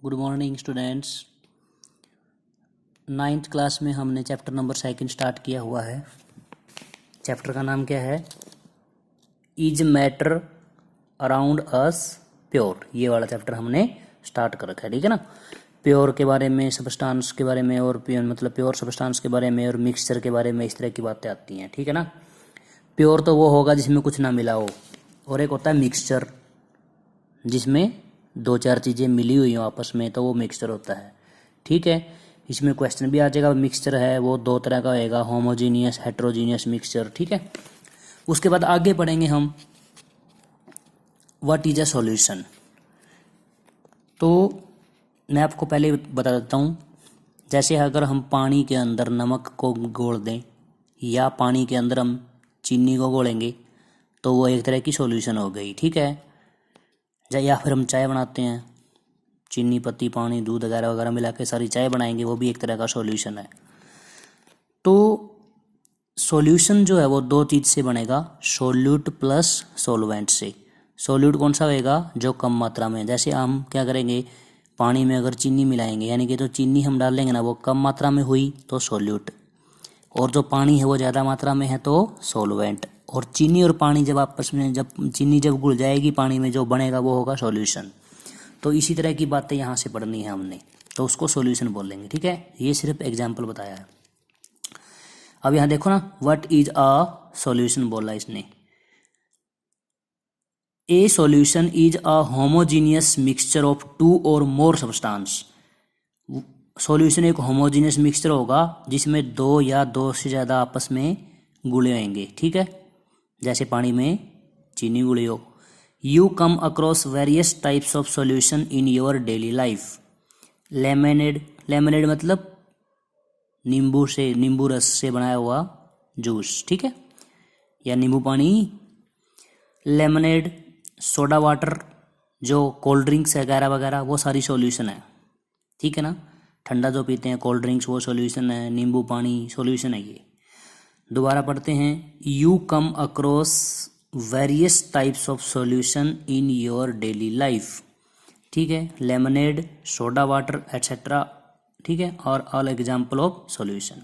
Good morning students. 9th class में हमने chapter number 2 start किया हुआ है। चैप्टर का नाम क्या है? Is matter around us pure. ये वाला चैप्टर हमने स्टार्ट कर रखा है, ठीक है ना। प्योर के बारे में, सबस्टांस के बारे में, और प्योर सबस्टांस के बारे में और मिक्सचर के बारे में इस तरह की बातें आती हैं, ठीक है ना। प्योर तो वो होगा जिसमें कुछ ना मिला हो, और एक होता है मिक्सचर जिसमें 2-4 चीज़ें मिली हुई हो आपस में, तो वो मिक्सचर होता है, ठीक है। इसमें क्वेश्चन भी आ जाएगा। मिक्सचर है वो 2 तरह का होएगा, होमोजीनियस, हेट्रोजीनियस मिक्सचर, ठीक है। उसके बाद आगे पढ़ेंगे हम व्हाट इज अ सॉल्यूशन। तो मैं आपको पहले बता देता हूँ, जैसे अगर हम पानी के अंदर नमक को घोल दें या पानी के अंदर हम चीनी को घोलेंगे तो वो एक तरह की सॉल्यूशन हो गई, ठीक है। या फिर हम चाय बनाते हैं, चीनी, पत्ती, पानी, दूध वगैरह वगैरह मिला के सारी चाय बनाएंगे, वो भी एक तरह का सॉल्यूशन है। तो सॉल्यूशन जो है वो 2 चीज़ से बनेगा, सोल्यूट प्लस सॉल्वेंट से। सोल्यूट कौन सा होएगा? जो कम मात्रा में। जैसे हम क्या करेंगे, पानी में अगर चीनी मिलाएंगे, यानी कि जो चीनी हम डालेंगे ना वो कम मात्रा में हुई तो सोल्यूट, और जो पानी है वो ज़्यादा मात्रा में है तो सॉल्वेंट। और चीनी और पानी जब आपस में, जब चीनी जब घुल जाएगी पानी में, जो बनेगा वो होगा सॉल्यूशन। तो इसी तरह की बातें यहाँ से पढ़नी है हमने, तो उसको सॉल्यूशन बोलेंगे, ठीक है। ये सिर्फ एग्जाम्पल बताया है। अब यहाँ देखो ना, व्हाट इज अ सॉल्यूशन बोला इसने। ए solution is a homogeneous mixture of 2 और मोर सब्सटेंस। सॉल्यूशन एक होमोजीनियस मिक्सचर होगा जिसमें 2 या 2 से ज़्यादा आपस में घुले होंगे, ठीक है। जैसे पानी में चीनी घुली हो। You come across various types of solution in your daily life. Lemonade, lemonade मतलब नींबू रस से बनाया हुआ जूस, ठीक है, या नींबू पानी। लेमनेड, सोडा वाटर, जो कोल्ड ड्रिंक्स वगैरह वगैरह, वो सारी सॉल्यूशन है, ठीक है ना। ठंडा जो पीते हैं कोल्ड ड्रिंक्स, वो सॉल्यूशन है। नींबू पानी सॉल्यूशन है ये। दोबारा पढ़ते हैं, you come across various types of solution in your daily life, ठीक है। लेमनेड, सोडा वाटर एट्सेट्रा, ठीक है, और all example of solution.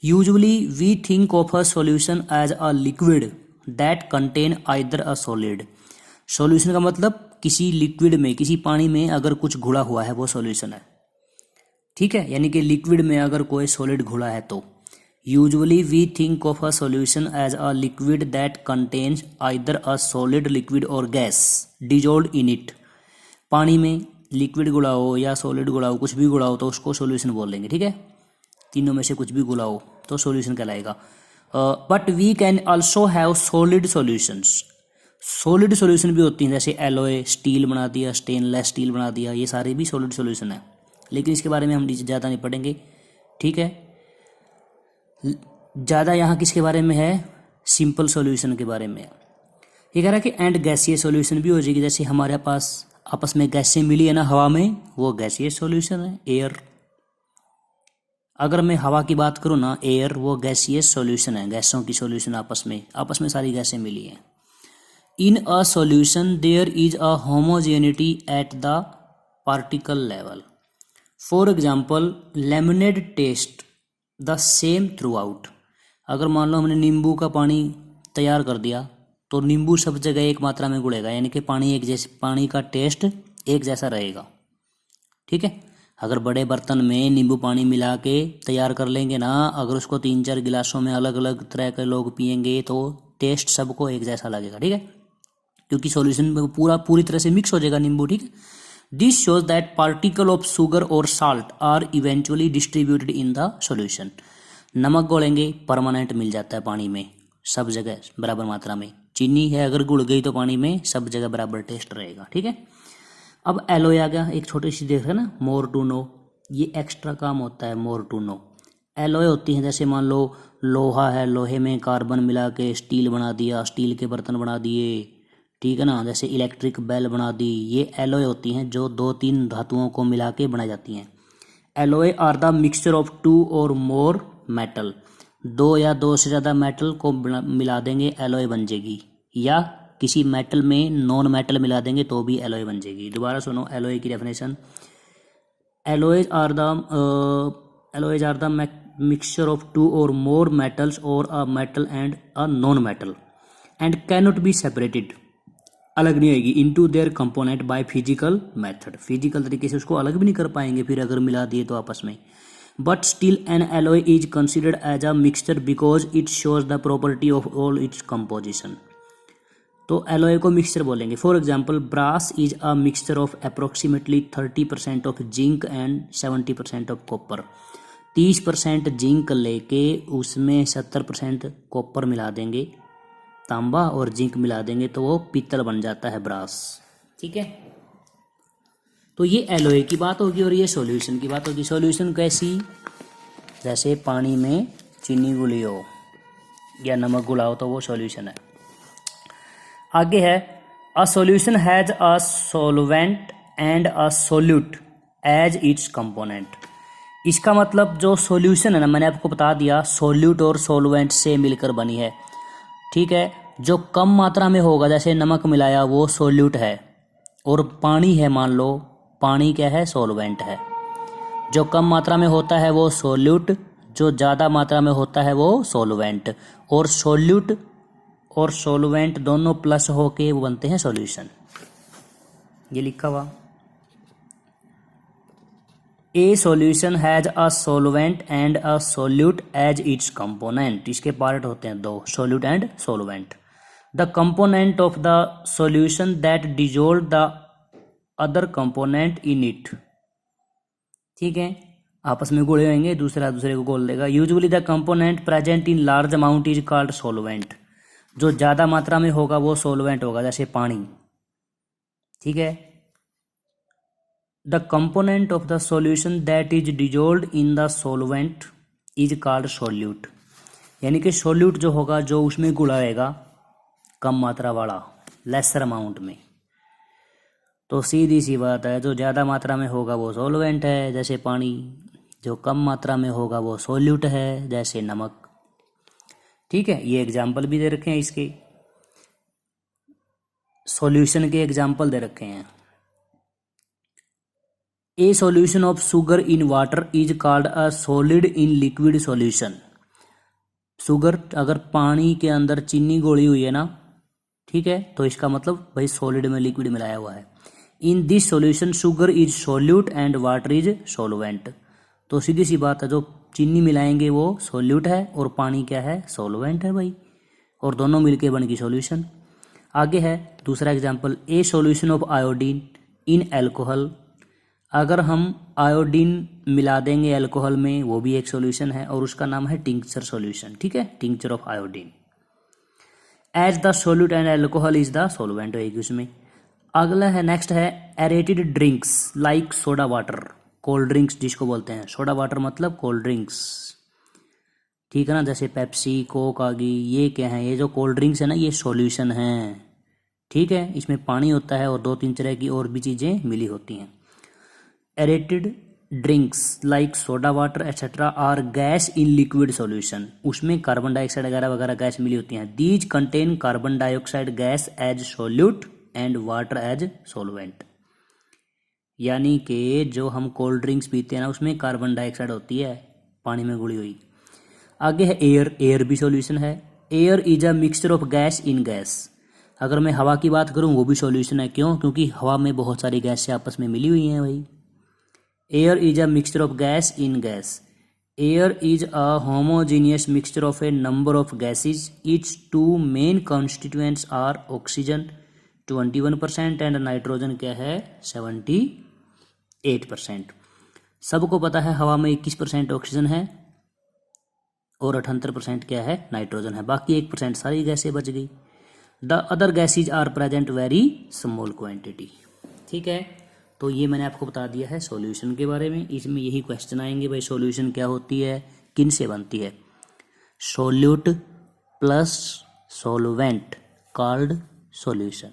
Usually we think of a solution as a liquid that contain either a solid. Solution का मतलब किसी liquid में, किसी पानी में अगर कुछ घुला हुआ है वो सॉल्यूशन है, ठीक है। यानी कि लिक्विड में अगर कोई सॉलिड घुला है तो। Usually we think of a solution as a liquid that contains either a solid, liquid और गैस डिजोल्व इन इट। पानी में लिक्विड घुला हो या सॉलिड घुला हो, कुछ भी घुला हो तो उसको सॉल्यूशन बोलेंगे, ठीक है। तीनों में से कुछ भी घुला हो तो सॉल्यूशन कहलाएगा। But we can also have solid solutions. Solid solution भी होती हैं, जैसे एलोए, स्टील बना दिया, स्टेनलेस स्टील बना दिया, ये सारे भी सॉलिड सॉल्यूशन है। लेकिन इसके बारे में हम ज़्यादा नहीं पढ़ेंगे, ठीक है। ज़्यादा यहाँ किसके बारे में है? सिंपल सॉल्यूशन के बारे में। ये कह रहा है कि एंड गैसीय सॉल्यूशन भी हो जाएगी। जैसे हमारे पास आपस में गैसें मिली है ना हवा में, वो गैसीय सॉल्यूशन है, एयर। अगर मैं हवा की बात करूँ ना, एयर, वो गैसीय सॉल्यूशन है, गैसों की सॉल्यूशन आपस में सारी गैसें मिली हैं। In a solution there is a homogeneity at the particle level. For example, lemonade taste the same throughout. अगर मान लो हमने नींबू का पानी तैयार कर दिया तो नींबू सब जगह एक मात्रा में घुलेगा, यानी कि पानी का टेस्ट एक जैसा रहेगा, ठीक है। अगर बड़े बर्तन में नींबू पानी मिला के तैयार कर लेंगे ना, अगर उसको 3-4 गिलासों में अलग अलग तरह के लोग पियेंगे तो टेस्ट सबको एक जैसा लगेगा, ठीक है, क्योंकि सॉल्यूशन में पूरी तरह से मिक्स हो जाएगा नींबू, ठीक है। This shows that particle of sugar और salt are eventually distributed in the solution. नमक घोलेंगे, परमानेंट मिल जाता है पानी में सब जगह बराबर मात्रा में। चीनी है, अगर घुल गई तो पानी में सब जगह बराबर टेस्ट रहेगा, ठीक है। अब एलोए आ गया, एक छोटी सी देख रहे ना, मोर टू नो। ये एक्स्ट्रा काम होता है, मोर टू नो। एलोए होती हैं, जैसे मान लो लोहा है, लोहे में कार्बन मिला के स्टील बना दिया, स्टील के बर्तन बना दिए, ठीक है ना। जैसे इलेक्ट्रिक बेल बना दी, ये एलोए होती हैं जो 2-3 धातुओं को मिला के बनाई जाती हैं। Alloys are the mixture of 2 और मोर मेटल। 2 या 2 से ज़्यादा मेटल को मिला देंगे, एलोए बन जाएगी, या किसी मेटल में नॉन मेटल मिला देंगे तो भी एलोए बन जाएगी। दोबारा सुनो एलोए की definition. alloys are the mixture of two or more metals or a metal and a non-metal and cannot be separated, अलग नहीं होगी, into their component by physical method, physical तरीके से उसको अलग भी नहीं कर पाएंगे फिर अगर मिला दिए तो आपस में. But still an alloy is considered as a mixture because it shows the property of all its composition. तो एलोय को मिक्सचर बोलेंगे. For example brass is a mixture of approximately 30% of zinc and 70% of copper. 30% zinc लेके उसमें 70% copper मिला देंगे, तांबा और zinc मिला देंगे तो वो पीतल बन जाता है ब्रास. ठीक है, तो ये एलोय की बात होगी और ये सॉल्यूशन की बात होगी. सॉल्यूशन कैसी, जैसे पानी में चीनी घुली हो या नमक घुला हो तो वो सॉल्यूशन है. आगे है a solution has a solvent and a solute as its component. इसका मतलब जो सॉल्यूशन है ना, मैंने आपको बता दिया सोल्यूट और सॉल्वेंट से मिलकर बनी है. ठीक है, जो कम मात्रा में होगा जैसे नमक मिलाया वो सोल्यूट है और पानी है मान लो, पानी क्या है, सॉल्वेंट है. जो कम मात्रा में होता है वो सोल्यूट, जो ज़्यादा मात्रा में होता है वो सॉल्वेंट. और सोल्यूट और सॉल्वेंट दोनों प्लस होके वो बनते हैं सॉल्यूशन. ये लिखा हुआ a solution has a solvent and a solute as its component. इसके पार्ट होते हैं दो, solute and solvent. The component of the solution that dissolve the other component in it. ठीक है, आपस में घुले होंगे, दूसरा दूसरे को घोल देगा. Usually the component present in large amount is called solvent. जो ज़्यादा मात्रा में होगा वो सॉल्वेंट होगा, जैसे पानी. ठीक है, the component of the solution that is dissolved in the solvent is called solute. यानी कि सोल्यूट जो होगा, जो उसमें घुला रहेगा कम मात्रा वाला, लेसर अमाउंट में, तो सीधी सी बात है जो ज़्यादा मात्रा में होगा वो सॉल्वेंट है जैसे पानी, जो कम मात्रा में होगा वो सोल्यूट है जैसे नमक. ठीक है, ये एग्जाम्पल भी दे रखे हैं, इसके सॉल्यूशन के एग्जाम्पल दे रखे हैं. ए solution of sugar in water is called a solid in liquid solution. Sugar अगर पानी के अंदर चीनी घोली हुई है ना, ठीक है, तो इसका मतलब भाई सॉलिड में लिक्विड मिलाया हुआ है. In this solution sugar is solute and water is solvent. तो सीधी सी बात है, जो चीनी मिलाएंगे वो सोल्यूट है और पानी क्या है, सॉल्वेंट है भाई, और दोनों मिलके बन गई सॉल्यूशन. आगे है दूसरा example, A solution of iodine in alcohol. अगर हम आयोडीन मिला देंगे एल्कोहल में वो भी एक सॉल्यूशन है और उसका नाम है टिंक्चर सॉल्यूशन. ठीक है, tincture of iodine. As the solute and alcohol is the solvent होगी उसमें. अगला है, नेक्स्ट है aerated drinks like soda water. Cold drinks जिसको बोलते हैं, सोडा वाटर मतलब कोल्ड ड्रिंक्स. ठीक है ना, जैसे पेप्सी, कोक आ गई, ये क्या है, ये जो कोल्ड ड्रिंक्स है ना ये सॉल्यूशन है. ठीक है, इसमें पानी होता है और 2-3 तरह की और भी चीज़ें मिली होती हैं. Aerated drinks like soda water etcetera are gas in liquid solution. उसमें कार्बन डाइऑक्साइड वगैरह वगैरह गैस मिली होती हैं. These contain carbon dioxide gas as solute and water as solvent. यानी कि जो हम कोल्ड ड्रिंक्स पीते हैं ना उसमें कार्बन डाइऑक्साइड होती है पानी में घुली हुई. आगे है एयर. एयर भी सॉल्यूशन है. Air is a mixture of gas in gas. अगर मैं हवा की बात करूं वो भी सॉल्यूशन है. क्यों? क्योंकि हवा में बहुत सारी गैसें आपस में मिली हुई हैं भाई. Air is a mixture of gas in gas. Air is a homogeneous mixture of a number of gases. Its two main constituents are oxygen 21% and nitrogen क्या है 78%. सबको पता है हवा में 21% ऑक्सीजन है और 78% क्या है, नाइट्रोजन है. बाकी 1% सारी गैसें बच गई. The other gases are present very small quantity. ठीक है, तो ये मैंने आपको बता दिया है सॉल्यूशन के बारे में. इसमें यही क्वेश्चन आएंगे भाई, सॉल्यूशन क्या होती है, किन से बनती है. Solute plus solvent called solution.